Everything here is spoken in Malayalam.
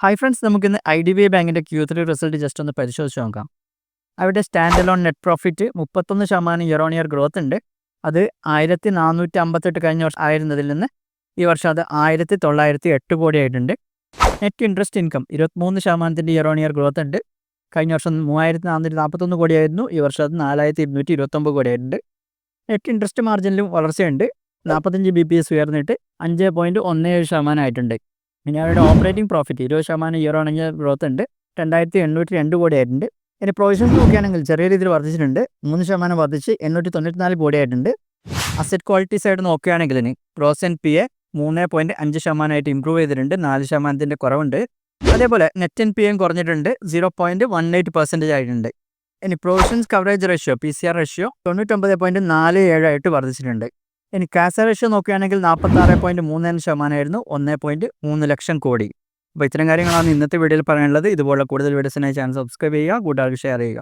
ഹായ് ഫ്രണ്ട്സ്, നമുക്കിന്ന് IDBI ബാങ്കിൻ്റെ Q3 റിസൾട്ട് ജസ്റ്റ് ഒന്ന് പരിശോധിച്ച് നോക്കാം. അവിടെ stand alone net profit 31% year on year growth ഉണ്ട്. അത് 1458 കഴിഞ്ഞ വർഷം ആയിരുന്നതിൽ നിന്ന് ഈ വർഷം അത് 1908 കോടി ആയിട്ടുണ്ട്. Net interest income 23% year on year growth ഉണ്ട്. കഴിഞ്ഞ വർഷം 3441 കോടിയായിരുന്നു, ഈ വർഷം അത് 4229 കോടിയായിട്ടുണ്ട്. നെറ്റ് ഇൻട്രസ്റ്റ് മാർജിനിലും വളർച്ചയുണ്ട്. 45 BPS ഉയർന്നിട്ട് 5.17% ആയിട്ടുണ്ട്. ഇനി അവരുടെ operating profit 20% year on year growth ഉണ്ട്. 2802 കോടി ആയിട്ടുണ്ട്. ഇനി പ്രൊവിഷൻസ് നോക്കുകയാണെങ്കിൽ ചെറിയ രീതിയിൽ വർദ്ധിച്ചിട്ടുണ്ട്. 3% വർദ്ധിച്ച് 894 കോടി ആയിട്ടുണ്ട്. അസറ്റ് ക്വാളിറ്റി സൈഡ് നോക്കുകയാണെങ്കിൽ ഇനി ഗ്രോസ് NPA 3.5% ആയിട്ട് ഇമ്പ്രൂവ് ചെയ്തിട്ടുണ്ട്. 4% കുറവുണ്ട്. അതേപോലെ നെറ്റ് NPA കുറഞ്ഞിട്ടുണ്ട്, 0.18% ആയിട്ടുണ്ട്. ഇനി provisions coverage ratio PCR ratio 99.47 ആയിട്ട് വർദ്ധിച്ചിട്ടുണ്ട്. ഇനി കാസ റേഷ്യോ നോക്കുകയാണെങ്കിൽ 46.35% ആയിരുന്നു, 1.3 ലക്ഷം കോടി. അപ്പോൾ ഇത്തരം കാര്യങ്ങളാണ് ഇന്നത്തെ വീഡിയോയിൽ പറയാനുള്ളത്. ഇതുപോലുള്ള കൂടുതൽ വീഡിയോസിനായി ചാനൽ സബ്സ്ക്രൈബ് ചെയ്യുക, കൂട്ടുകാർക്ക് ഷെയർ ചെയ്യുക.